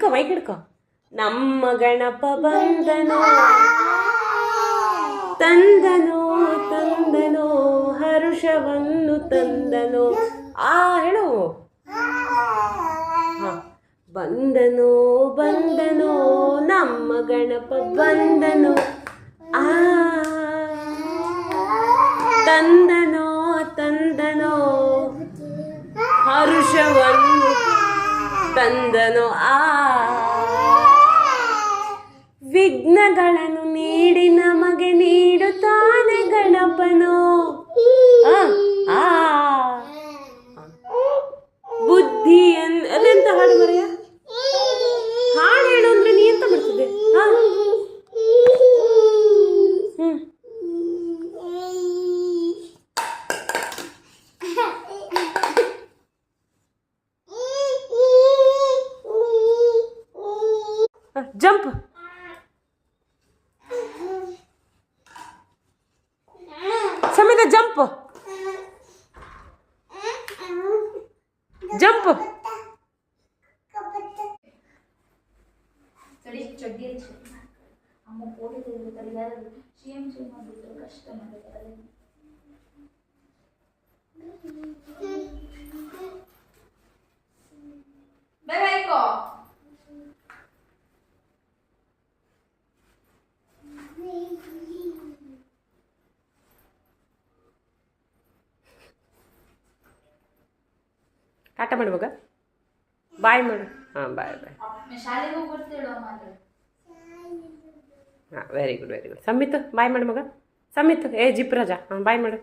mic ಹಿಡ್ಕೊ ನಮ್ಮ ಗಣಪ ಬಂದನೋ ತಂದನೋ ತಂದನೋ ಹರುಷವನ್ನು ತಂದನೋ ಹೇಳು ಬಂದನೋ ಬಂದನೋ ನಮ್ಮ ಗಣಪ ಬಂದನೋ ತಂದನೋ ತಂದನೋ ಹರುಷವನ್ನು ತಂದನೋ ವಿಘ್ನಗಳನ್ನು ನೀಡಿ ನಮಗೆ ನೀಡುತ್ತಾನೆ ಗಣಪನೋ ಬುದ್ಧಿ ಅದೆಂತ ಹಾಡು ಮರೆಯ ಹಾಡು ಹೇಳು ಅಂದ್ರೆ ನೀ ಎಂತ ಮಾಡ್ತಿದ್ದೆ ಜಂಪ್ ಸಮೇತ ಜಂಪ್ ಜಂಪ್ ಅಮ್ಮ ಕೋಟಿ ತೆಗೆದುತ್ತಾರೆ ಯಾರು ಸಿಎಂ ಮಾಡಿದ್ರು ಕಷ್ಟ ಮಾಡಿದ್ದಾರೆ ಬೇಕೋ ಟಾಟಾ ಮಾಡು ಮಗ ಬಾಯ್ ಮಾಡು ಬಾಯ್ ಬಾಯ್ ಶಾಲೆಗೆ ಹೋಗಿ ಬರ್ತೀಡೋ ಮಾತ್ರ ವೆರಿ ಗುಡ್ ಸಂಮಿತ್ ಬಾಯ್ ಮಾಡು ಮಗ ಸಂಮಿತ್ ಜಿಪ್ ರಾಜ ಬಾಯ್ ಮಾಡು